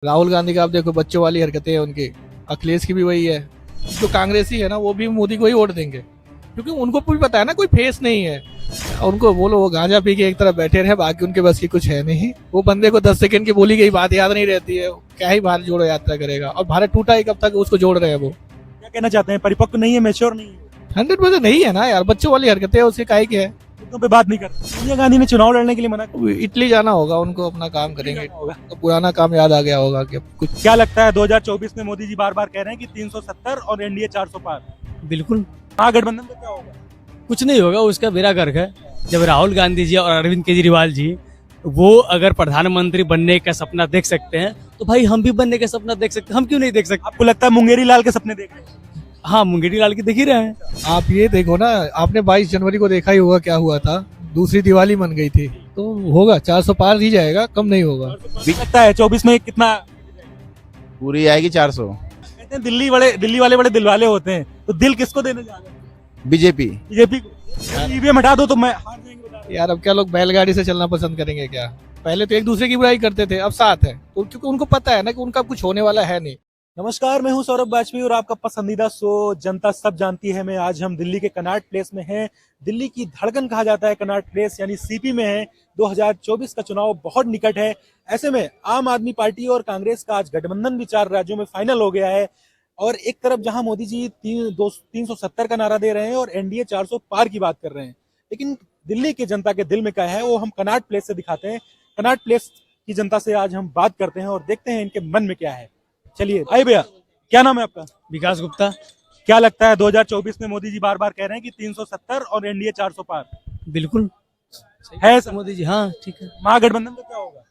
राहुल गांधी का आप देखो, बच्चों वाली हरकतें हैं उनकी। अखिलेश की भी वही है। जो कांग्रेसी है ना, वो भी मोदी को ही वोट देंगे, क्योंकि उनको भी पता है ना कोई फेस नहीं है। उनको बोलो वो गांजा पी के एक तरफ बैठे रहे, बाकी उनके बस की कुछ है नहीं। वो बंदे को 10 सेकंड की बोली गई बात याद नहीं रहती है, क्या ही भारत जोड़ो यात्रा करेगा। और भारत टूटा ही कब तक, उसको जोड़ रहे हैं वो। क्या कहना चाहते हैं? परिपक्व नहीं है, मैच्योर नहीं है, 100% नहीं है ना यार, बच्चों वाली हरकतें है, उसके काहे के है। मुद्दों पे बात नहीं करते। सोनिया गांधी ने चुनाव लड़ने के लिए मना कर इटली जाना होगा उनको, अपना काम करेंगे। दिया होगा। तो पुराना काम याद आ गया होगा कि अब कुछ। क्या लगता है 2024 में मोदी जी बार बार कह रहे हैं कि 370 और एनडीए 400 पार। बिल्कुल महागठबंधन का क्या होगा? कुछ नहीं होगा, उसका बेड़ा गर्क है। जब राहुल गांधी जी और अरविंद केजरीवाल जी वो अगर प्रधानमंत्री बनने का सपना देख सकते हैं तो भाई हम भी बनने का सपना देख सकते हैं। हम क्यों नहीं देख सकते? आपको लगता है मुंगेरी लाल के सपने देख रहे हैं? हाँ, मुंगेरी लाल की देख ही रहे हैं। आप ये देखो ना, आपने 22 जनवरी को देखा ही होगा क्या हुआ था। दूसरी दिवाली मन गई थी, तो होगा 400 पार ही जाएगा, कम नहीं होगा। लगता है 24 में कितना? पूरी आएगी 400। कहते हैं दिल्ली वाले बड़े दिल वाले होते हैं, तो दिल किसको देने जा रहे हैं? बीजेपी। बीजेपी को। ईवीएम हटा दो तो मैं हार जाएंगे, बता रहे हैं। यार अब क्या लोग बैलगाड़ी से चलना पसंद करेंगे क्या? पहले तो एक दूसरे की बुराई करते थे, अब साथ है तो, क्योंकि उनको पता है ना कि उनका कुछ होने वाला है नहीं। नमस्कार, मैं हूं सौरभ वाजपेयी और आपका पसंदीदा शो जनता सब जानती है में आज हम दिल्ली के कनॉट प्लेस में हैं। दिल्ली की धड़कन कहा जाता है कनॉट प्लेस, यानी सीपी में है। 2024 का चुनाव बहुत निकट है। ऐसे में आम आदमी पार्टी और कांग्रेस का आज गठबंधन भी 4 राज्यों में फाइनल हो गया है। और एक तरफ जहां मोदी जी 370 का नारा दे रहे हैं और एनडीए 400 पार की बात कर रहे हैं, लेकिन दिल्ली की जनता के दिल में क्या है वो हम कनॉट प्लेस से दिखाते हैं। कनॉट प्लेस की जनता से आज हम बात करते हैं और देखते हैं इनके मन में क्या है। चलिए आइए भैया, क्या नाम है आपका? विकास गुप्ता। क्या लगता है 2024 में मोदी जी बार बार कह रहे हैं कि 370 और एनडीए 400 पार बिल्कुल है ऐसा? मोदी जी, हाँ ठीक है। महागठबंधन का क्या होगा?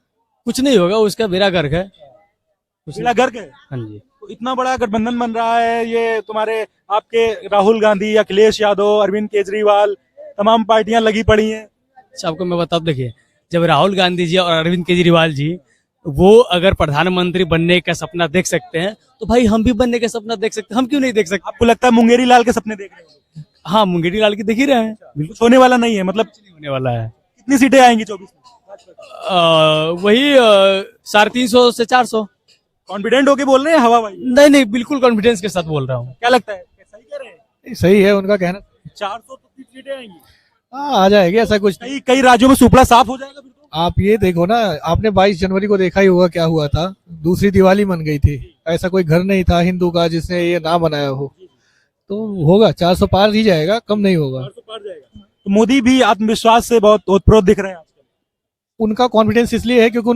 कुछ नहीं होगा, उसका बेड़ा गर्क है। कुछ जिला गर्क है। हाँ जी। तो इतना बड़ा गठबंधन बन रहा है, ये तुम्हारे आपके राहुल गांधी, अखिलेश यादव, अरविंद केजरीवाल, तमाम पार्टियां लगी पड़ी हैं। अच्छा, आपको मैं बता, देखिए, जब राहुल गांधी जी और अरविंद केजरीवाल जी वो अगर प्रधानमंत्री बनने का सपना देख सकते हैं तो भाई हम भी बनने का सपना देख सकते हैं। हम क्यों नहीं देख सकते? आपको लगता है मुंगेरी लाल के सपने देख रहे हैं? हाँ, मुंगेरी लाल की देख ही रहे हैं। बिल्कुल कुछ होने वाला नहीं है, मतलब नहीं होने वाला है। कितनी सीटें आएंगी 24 में? वही 350 से 400। कॉन्फिडेंट होके बोल रहे हैं हवा भाई? नहीं नहीं, बिल्कुल कॉन्फिडेंस के साथ बोल रहा हूँ। क्या लगता है, सही कह रहे हैं? सही है उनका कहना। 400 तो कितनी सीटें आएंगी? हाँ, आ जाएगी, ऐसा कुछ नहीं। कई कई राज्यों में सुपड़ा साफ हो जाएगा फिर तो। आप ये देखो ना, आपने 22 जनवरी को देखा ही होगा क्या हुआ था। दूसरी दिवाली मन गई थी। ऐसा कोई घर नहीं था हिंदू का जिसने ये ना बनाया हो। तो होगा 400 पार ही जाएगा, कम नहीं होगा। 400 पार जाएगा। तो मोदी भी आत्मविश्वास से बहुत ओतप्रोत दिख रहे हैं आजकल। उनका कॉन्फिडेंस इसलिए है क्योंकि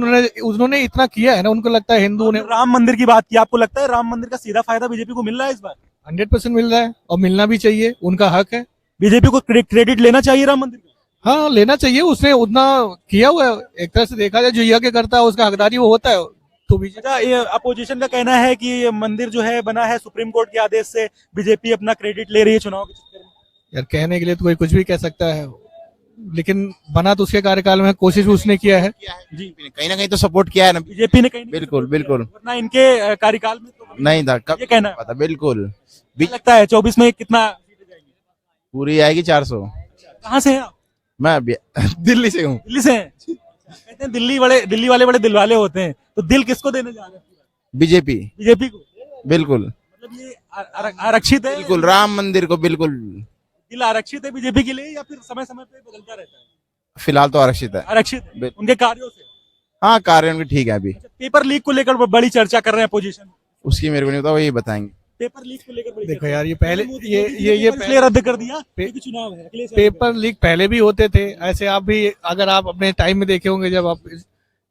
उन्होंने इतना किया है ना, उनको लगता है हिंदू ने। राम मंदिर की बात की, आपको लगता है राम मंदिर का सीधा फायदा बीजेपी को मिल रहा है इस बार? 100% मिल रहा है, और मिलना भी चाहिए, उनका हक है। बीजेपी को क्रेडिट लेना चाहिए राम मंदिर का। हाँ, लेना चाहिए, उसने उतना किया हुआ है। एक तरह से देखा जाए, जो यज्ञ करता है उसका हकदारी वो होता है। तो बीजेपी अच्छा, ये अपोजिशन का कहना है कि ये मंदिर जो है बना है सुप्रीम कोर्ट के आदेश से, बीजेपी अपना क्रेडिट ले रही है चुनाव के चक्कर में। यार, कहने के लिए तो कोई कुछ भी कह सकता है, लेकिन बना तो उसके कार्यकाल में, कोशिश भी उसने किया है। जी, कहीं ना कहीं तो सपोर्ट किया है ना। बीजेपी ने कहीं बिल्कुल बिल्कुल। वरना इनके कार्यकाल में तो नहीं था कब ये कहना है। पता। बिल्कुल क्या लगता है 24 में कितना सीटें जाएंगी? पूरी आएगी 400। कहाँ से हैं आप? मैं अभी दिल्ली से हूँ। दिल्ली से हैं। कहते हैं दिल्ली वाले बड़े दिल वाले होते हैं, तो दिल किसको देने जा रहे हैं? बीजेपी। बीजेपी को। बिल्कुल मतलब ये आरक्षित है? बिल्कुल, राम मंदिर को बिल्कुल। दिल आरक्षित है बीजेपी के लिए या फिर समय समय पे बदलता रहता है? फिलहाल तो आरक्षित है। आरक्षित है उनके कार्यों से। हाँ, कार्य उनके ठीक है। अभी पेपर लीक को लेकर बड़ी चर्चा कर रहे हैं अपोजिशन। उसकी मेरे को नहीं पता, वही बताएंगे। पेपर लीक को लेकर बड़ी देखो चर्चा। यार, ये पहले ये इसलिए रद्द कर दिया क्योंकि चुनाव है, अखिलेश यादव पेपर लीक पहले भी होते थे ऐसे। आप भी अगर आप अपने टाइम में देखे होंगे, जब आप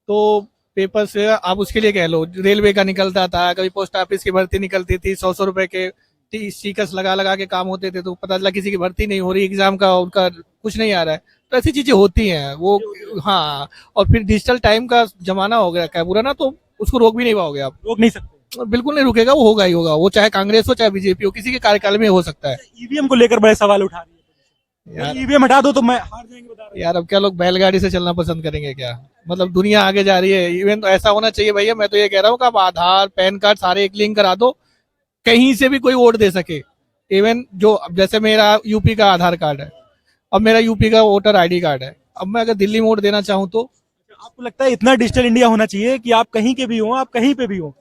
तो पेपर से आप उसके लिए कह लो, रेलवे का निकलता था, कभी पोस्ट ऑफिस की भर्ती निकलती थी, 100 रुपए के स्टिकर्स लगा लगा के काम होते थे, तो पता चला किसी की भर्ती नहीं हो रही, एग्जाम का उनका कुछ नहीं आ रहा है। तो ऐसी चीजें होती हैं वो। हाँ, और फिर डिजिटल टाइम का जमाना हो गया क्या पूरा ना, तो उसको रोक भी नहीं पाओगे आप। रोक नहीं सकते। बिल्कुल नहीं रुकेगा, वो होगा ही होगा। वो चाहे कांग्रेस हो चाहे बीजेपी हो, किसी के कार्यकाल में हो सकता है। ईवीएम को लेकर बड़े सवाल उठा रही है। यार, ईवीएम हटा दो तो मैं हार जाएंगे, बता रहे हैं। यार अब क्या लोग बैलगाड़ी से चलना पसंद करेंगे क्या? मतलब दुनिया आगे जा रही है। इवन तो ऐसा होना चाहिए भैया, मैं तो ये कह रहा हूँ कि आप आधार पैन कार्ड सारे एक लिंक करा दो, कहीं से भी कोई वोट दे सके। इवन जो अब जैसे मेरा यूपी का आधार कार्ड है, अब मेरा यूपी का वोटर आईडी कार्ड है, अब मैं अगर दिल्ली में वोट देना चाहूँ तो आपको लगता है इतना डिजिटल इंडिया होना चाहिए कि आप कहीं के भी हो, आप कहीं पे भी हो,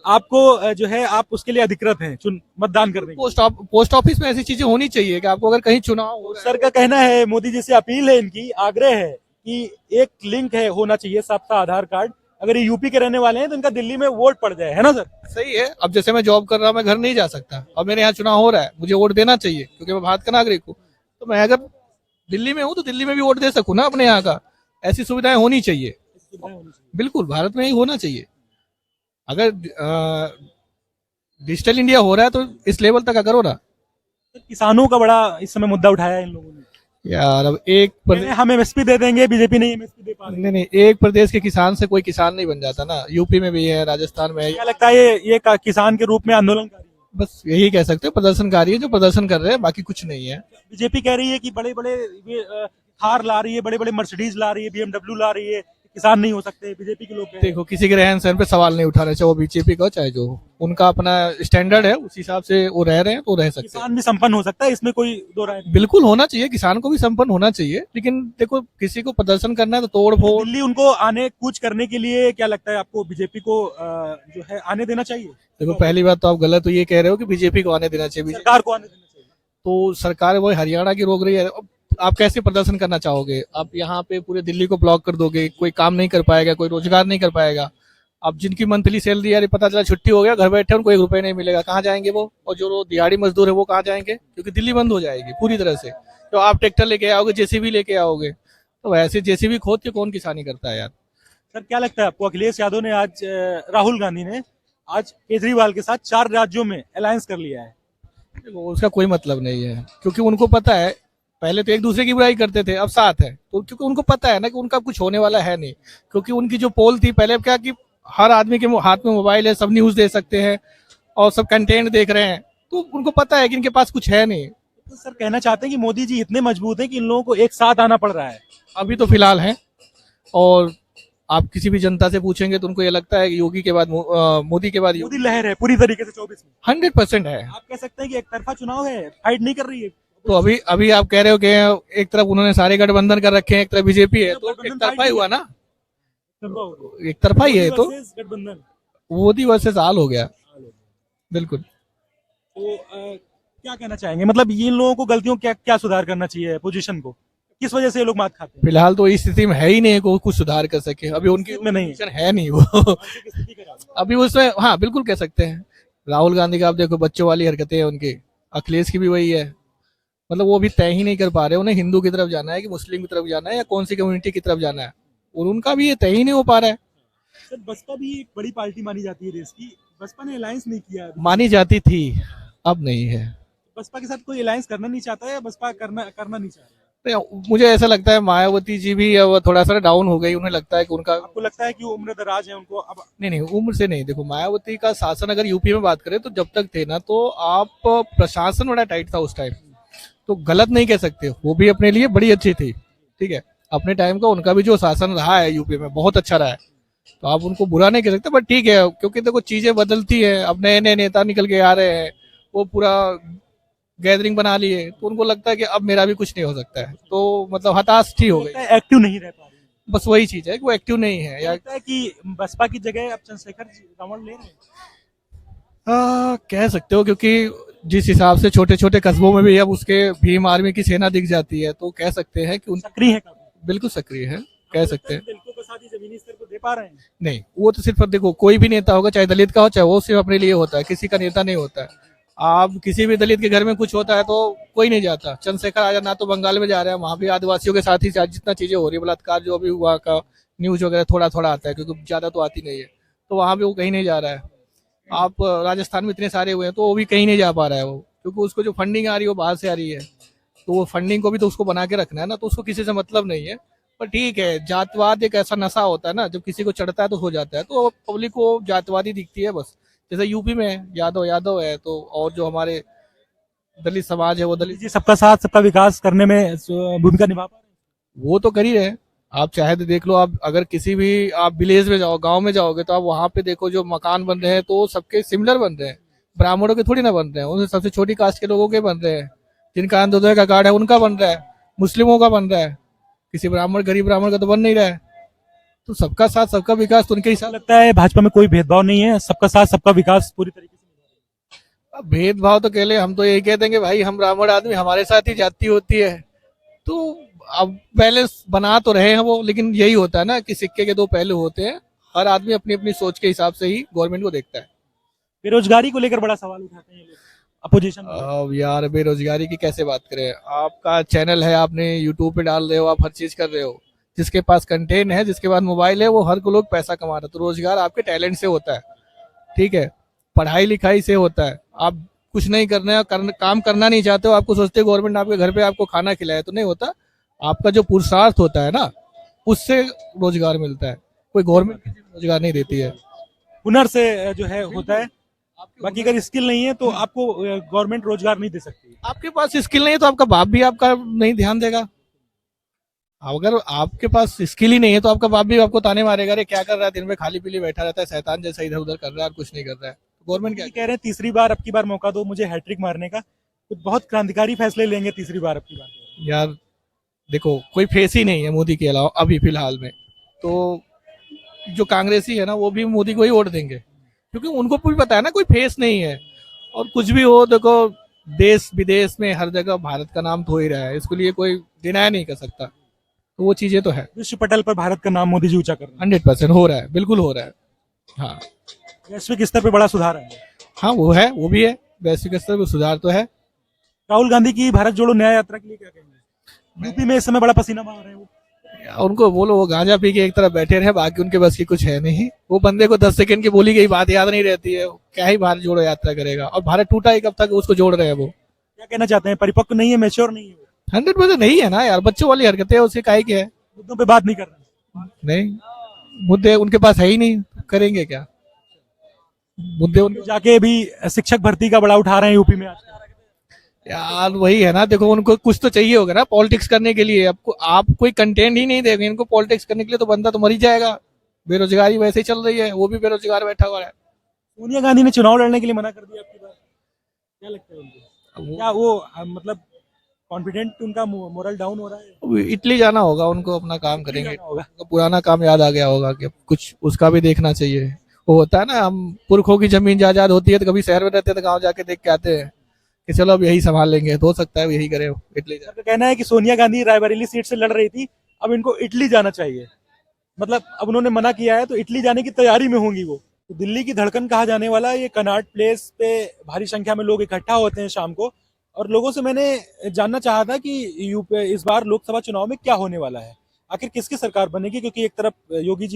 आपको जो है आप उसके लिए अधिकृत हैं चुन मतदान करने के पोस्ट ऑफिस में ऐसी चीजें होनी चाहिए कि आपको अगर कहीं चुनाव हो लिए। रहा सर का कहना है, मोदी जी से अपील है, इनकी आग्रह है कि एक लिंक है होना चाहिए सबका आधार कार्ड। अगर ये यूपी के रहने वाले हैं तो इनका दिल्ली में वोट पड़ जाए, है ना सर? सही है। अब जैसे मैं जॉब कर रहा हूँ, मैं घर नहीं जा सकता, अब मेरे यहाँ चुनाव हो रहा है, मुझे वोट देना चाहिए क्योंकि मैं भारत का नागरिक हूँ। तो मैं अगर दिल्ली में हूँ तो दिल्ली में भी वोट दे सकूँ ना अपने यहाँ का। ऐसी सुविधाएं होनी चाहिए, बिल्कुल भारत में ही होना चाहिए। अगर डिजिटल इंडिया हो रहा है तो इस लेवल तक करो ना किसानों का बड़ा इस समय मुद्दा उठाया है इन लोगों ने। यार। अब एक प्रदेश, हम एमएसपी दे देंगे, बीजेपी नहीं एमएसपी दे पा रही है। नहीं नहीं, एक प्रदेश के किसान से कोई किसान नहीं बन जाता ना। यूपी में भी है, राजस्थान में है। क्या लगता है ये किसान के रूप में आंदोलनकारी है? बस यही कह सकते हैं, प्रदर्शनकारी है जो प्रदर्शन कर रहे हैं, बाकी कुछ नहीं है। बीजेपी कह रही है कि बड़े बड़े ये थार ला रही है, बड़े बड़े मर्सिडीज ला रही है, बीएमडब्ल्यू ला रही है, किसान नहीं हो सकते। बीजेपी के लोग कह रहे हैं। देखो, किसी के रहन सहन पे सवाल नहीं उठाना, चाहे वो बीजेपी का हो चाहे जो हो। उनका अपना स्टैंडर्ड है, उस हिसाब से वो रह रहे हैं तो रह सकते हैं। किसान भी संपन्न हो सकता है, इसमें कोई दो राय नहीं। बिल्कुल होना चाहिए, किसान को भी संपन्न होना चाहिए, लेकिन देखो किसी को प्रदर्शन करना है तो तोड़ फोड़। दिल्ली उनको आने कूच करने के लिए क्या लगता है आपको, बीजेपी को जो है आने देना चाहिए? देखो, पहली बात तो आप गलत तो ये कह रहे हो कि बीजेपी को आने देना चाहिए। सरकार को आने देना चाहिए। तो सरकार वो हरियाणा की रोक रही है। अब आप कैसे प्रदर्शन करना चाहोगे? आप यहाँ पे पूरे दिल्ली को ब्लॉक कर दोगे, कोई काम नहीं कर पाएगा, कोई रोजगार नहीं कर पाएगा। अब जिनकी मंथली सैलरी यार पता चला छुट्टी हो गया, घर बैठे उनको 1 रुपए नहीं मिलेगा, कहाँ जाएंगे वो? और जो दिहाड़ी मजदूर है वो कहाँ जाएंगे? क्योंकि दिल्ली बंद हो जाएगी पूरी तरह से। तो आप ट्रैक्टर लेके आओगे, जेसीबी लेके आओगे, तो वैसे जेसीबी खोद के कौन किसानी करता है यार? सर क्या लगता है आपको, अखिलेश यादव ने आज राहुल गांधी ने आज केजरीवाल के साथ 4 राज्यों में अलायंस कर लिया है? देखो, उसका कोई मतलब नहीं है, क्योंकि उनको पता है। पहले तो एक दूसरे की बुराई करते थे, अब साथ है, तो क्योंकि उनको पता है ना कि उनका कुछ होने वाला है नहीं। क्योंकि उनकी जो पोल थी पहले, क्या कि हर आदमी के हाथ में मोबाइल है, सब न्यूज दे सकते हैं और सब कंटेंट देख रहे हैं, तो उनको पता है कि इनके पास कुछ है नहीं। तो सर कहना चाहते हैं कि मोदी जी इतने मजबूत हैं कि इन लोगों को एक साथ आना पड़ रहा है। अभी तो फिलहाल है, और आप किसी भी जनता से पूछेंगे तो उनको ये लगता है कि योगी के बाद मोदी के बाद मोदी लहर है पूरी तरीके से 24 में। 100% है। आप कह सकते हैं कि एक तरफा चुनाव है, फाइट नहीं कर रही है। तो अभी आप कह रहे हो कि एक तरफ उन्होंने सारे गठबंधन कर रखे हैं, एक तरफ बीजेपी है, तो एक तरफा ही हुआ ना, एक तरफा ही है। तो गठबंधन मोदी वर्सेस आल हो गया, बिल्कुल। तो क्या कहना चाहेंगे, मतलब इन लोगों को गलतियों क्या क्या सुधार करना चाहिए, पोजीशन को किस वजह से ये लोग मात खाते हैं? फिलहाल तो इस स्थिति में है ही नहीं को कुछ सुधार कर सके, अभी उनकी में नहीं पोजीशन है नहीं वो अभी उसमें, हाँ बिल्कुल कह सकते हैं। राहुल गांधी का आप देखो, बच्चों वाली हरकतें हैं उनकी। अखिलेश की भी वही है, मतलब वो भी तय ही नहीं कर पा रहे उन्हें हिंदू की तरफ जाना है कि मुस्लिम की तरफ जाना है या कौन सी कम्युनिटी की तरफ जाना है, और उनका भी ये तय ही नहीं हो पा रहा है। सर बसपा भी एक बड़ी पार्टी मानी जाती है देश की, बसपा ने अलायंस नहीं किया अभी। मानी जाती थी, अब नहीं है। बसपा के साथ कोई अलायंस करना नहीं चाहता है या बसपा करना नहीं चाह रहा है? तो मुझे ऐसा लगता है मायावती जी भी अब थोड़ा सा डाउन हो गई, उन्हें लगता है कि उनका, आपको लगता है कि वो उम्र दराज है उनको अब? नहीं उम्र से नहीं। देखो, मायावती का शासन अगर यूपी में बात करें तो जब तक थे ना, तो आप प्रशासन बड़ा टाइट था उस टाइम, तो गलत नहीं कह सकते, वो भी अपने लिए बड़ी अच्छी थी, ठीक है। अपने टाइम का उनका भी जो शासन रहा है यूपी में बहुत अच्छा रहा है, तो आप उनको बुरा नहीं कह सकते, बट ठीक है, क्योंकि देखो चीजें बदलती है, अब नए नए नेता निकल के आ रहे हैं, वो पूरा गैदरिंग बना लिए, तो उनको लगता है कि अब मेरा भी कुछ नहीं हो सकता है, तो मतलब हताश ही हो गई। एक्टिव नहीं रह पा रही, बस वही चीज है कि वो एक्टिव नहीं है। या लगता है कि बसपा की जगह अब चंद्रशेखर रावण ले रहे हैं? कह सकते हो, क्योंकि जिस हिसाब से छोटे छोटे कस्बों में भी अब उसके भीम आर्मी की सेना दिख जाती है, तो कह सकते हैं कि उन सक्रिय है काफी। बिल्कुल सक्रिय है, कह सकते हैं। दलितों के साथ ही जमीनी स्तर को दे पा रहे हैं? नहीं, वो तो सिर्फ देखो, कोई भी नेता होगा, चाहे दलित का हो चाहे वो सिर्फ अपने लिए होता है, किसी का नेता नहीं होता है। आप किसी भी दलित के घर में कुछ होता है तो कोई नहीं जाता। चंद्रशेखर आजाद ना तो बंगाल में जा रहे हैं, वहां भी आदिवासियों के साथ ही जितना चीजें हो रही है, बलात्कार जो भी हुआ का न्यूज वगैरह थोड़ा थोड़ा आता है, क्योंकि ज्यादा तो आती नहीं है, तो वहां भी वो कहीं नहीं जा रहा है। आप राजस्थान में इतने सारे हुए हैं तो वो भी कहीं नहीं जा पा रहा है वो, क्योंकि उसको जो फंडिंग आ रही है वो बाहर से आ रही है, तो वो फंडिंग को भी तो उसको बना के रखना है ना, तो उसको किसी से मतलब नहीं है। पर ठीक है, जातवाद एक ऐसा नशा होता है ना, जब किसी को चढ़ता है तो हो जाता है, तो पब्लिक को जातवादी दिखती है बस। जैसे यूपी में यादव है, तो और जो हमारे दलित समाज है वो दलित, जी सबका साथ सबका विकास करने में भूमिका निभा पा रहे हैं? वो तो कर ही रहे हैं। आप चाहे तो देख लो, आप अगर किसी भी आप विलेज में जाओ, गांव में जाओगे, तो आप वहां पे देखो जो मकान बन रहे हैं तो सबके सिमिलर बन रहे हैं, ब्राह्मणों के थोड़ी ना बन रहे हैं, उनसे सबसे छोटी कास्ट के लोगों के बन रहे हैं, जिनका अंत्योदय का कार्ड है उनका बन रहा है, मुस्लिमों का बन रहा है, किसी ब्राह्मण गरीब ब्राह्मण का तो बन नहीं रहा है। तो सबका साथ सबका विकास तो उनके हिसाब। लगता है भाजपा में कोई भेदभाव नहीं है, सबका साथ सबका विकास पूरी तरीके से। अब भेदभाव तो कहले हम तो यही कह देंगे भाई, हम ब्राह्मण आदमी, हमारे साथ ही जाति होती है। तो अब बैलेंस बना तो रहे हैं वो, लेकिन यही होता है ना कि सिक्के के दो पहलू होते हैं। हर आदमी अपनी अपनी सोच के हिसाब से ही गवर्नमेंट को देखता है। बेरोजगारी को लेकर बड़ा सवाल उठाते हैं ये लोग, अपोजिशन। अब यार बेरोजगारी की कैसे बात करें, आपका चैनल है, आपने यूट्यूब पे डाल रहे हो, आप हर चीज कर रहे हो, जिसके पास कंटेंट है, जिसके पास मोबाइल है, वो हर को लोग पैसा कमा रहे हैं। तो रोजगार आपके टैलेंट से होता है, ठीक है, पढ़ाई लिखाई से होता है। आप कुछ नहीं करना है, काम करना नहीं चाहते हो, आपको सोचते हो गवर्नमेंट आपके घर पे आपको खाना खिलाए, तो नहीं होता। आपका जो पुरुषार्थ होता है ना, उससे रोजगार मिलता है। कोई गवर्नमेंट रोजगार नहीं देती है। हुनर से जो है होता है, बाकी अगर स्किल नहीं है तो आपको गवर्नमेंट रोजगार नहीं दे सकती। आपके पास स्किल नहीं है तो आपका बाप भी आपका नहीं ध्यान देगा। अगर आपके पास स्किल ही नहीं है तो आपका बाप भी आपको ताने मारेगा, अरे क्या कर रहा है, दिन में खाली पीली बैठा रहता है, शैतान जैसा इधर उधर कर रहा है और कुछ नहीं कर रहा है। गवर्नमेंट क्या कह रहे हैं तीसरी बार, अब की बार मौका दो मुझे हैट्रिक मारने का, कुछ बहुत क्रांतिकारी फैसले लेंगे तीसरी बार, अब की बार। यार देखो, कोई फेस ही नहीं है मोदी के अलावा अभी फिलहाल में। तो जो कांग्रेसी है ना, वो भी मोदी को ही वोट देंगे, क्योंकि उनको भी पता है ना कोई फेस नहीं है। और कुछ भी हो, देखो देश विदेश में हर जगह भारत का नाम धो ही रहा है, इसके लिए कोई डिनाय नहीं कर सकता। तो वो चीजें तो है, विश्व पटल पर भारत का नाम मोदी जी ऊंचा कर रहे 100% हो रहा है, बिल्कुल हो रहा है। हाँ हैं, वैश्विक स्तर पर बड़ा सुधार है। हाँ, वो है, वो भी है, वैश्विक स्तर पर सुधार तो है। राहुल गांधी की भारत जोड़ो न्याय यात्रा के लिए क्या कहेंगे? यूपी में इस समय बड़ा पसीना बहा रहे हैं वो। उनको बोलो वो गांजा पी के एक तरफ बैठे रहे, बाकी उनके बस की कुछ है नहीं। वो बंदे को 10 सेकंड की बोली गई बात याद नहीं रहती है, क्या ही भारत जोड़ो यात्रा करेगा। और भारत टूटा ही कब तक, उसको जोड़ रहे हैं वो। क्या कहना चाहते हैं, परिपक्व नहीं है, मैच्योर नहीं है वो, 100% नहीं है ना यार, बच्चों वाली हरकतें है, उसके काहे के है। मुद्दों पे बात नहीं कर रहे? नहीं, मुद्दे उनके पास है ही नहीं, करेंगे क्या मुद्दे उनके। जाके भी शिक्षक भर्ती का बड़ा उठा रहे हैं यूपी में आज। यार वही है ना, देखो उनको कुछ तो चाहिए होगा ना पॉलिटिक्स करने के लिए। आपको आप कोई कंटेंट ही नहीं देंगे इनको पॉलिटिक्स करने के लिए, तो बंदा तो मर ही जाएगा। बेरोजगारी वैसे ही चल रही है, वो भी बेरोजगार बैठा हुआ है। सोनिया गांधी ने चुनाव लड़ने के लिए मना कर दिया आपकी बार, क्या लगता है उनको? वो क्या वो मतलब कॉन्फिडेंट, उनका मोरल डाउन हो रहा है? इटली जाना होगा उनको, अपना काम करेंगे। जाना होगा। उनको पुराना काम याद आ गया होगा कि अब कुछ उसका भी देखना चाहिए। वो होता है ना, हम पुरखों की जमीन जायदाद होती है, तो कभी शहर में रहते हैं तो गाँव जाके देख के आते हैं कि चलो अब यही संभाल लेंगे, तो हो सकता है यही करे इटली जाए। का कहना है कि सोनिया गांधी रायबरेली सीट से लड़ रही थी, अब इनको इटली जाना चाहिए। मतलब अब उन्होंने मना किया है तो इटली जाने की तैयारी में होंगी वो। तो दिल्ली की धड़कन कहा जाने वाला ये कनॉट प्लेस पे भारी संख्या में लोग इकट्ठा होते हैं शाम को। और लोगों से मैंने जानना चाहा था कि यूपी इस बार लोकसभा चुनाव में क्या होने वाला है, आखिर किसकी सरकार बनेगी। क्योंकि एक तरफ मोदी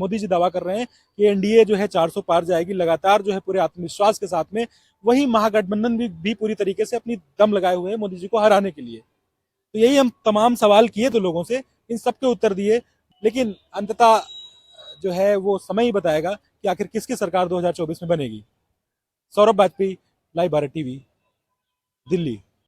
जी दावा कर रहे हैं कि एनडीए जो है 400 पार जाएगी लगातार, जो है पूरे आत्मविश्वास के साथ में। वही महागठबंधन भी पूरी तरीके से अपनी दम लगाए हुए हैं मोदी जी को हराने के लिए। तो यही हम तमाम सवाल किए थे लोगों से, इन सबके उत्तर दिए, लेकिन अंततः जो है वो समय ही बताएगा कि आखिर किसकी सरकार 2024 में बनेगी। Saurabh Vajpayee, live Bharat TV, Delhi.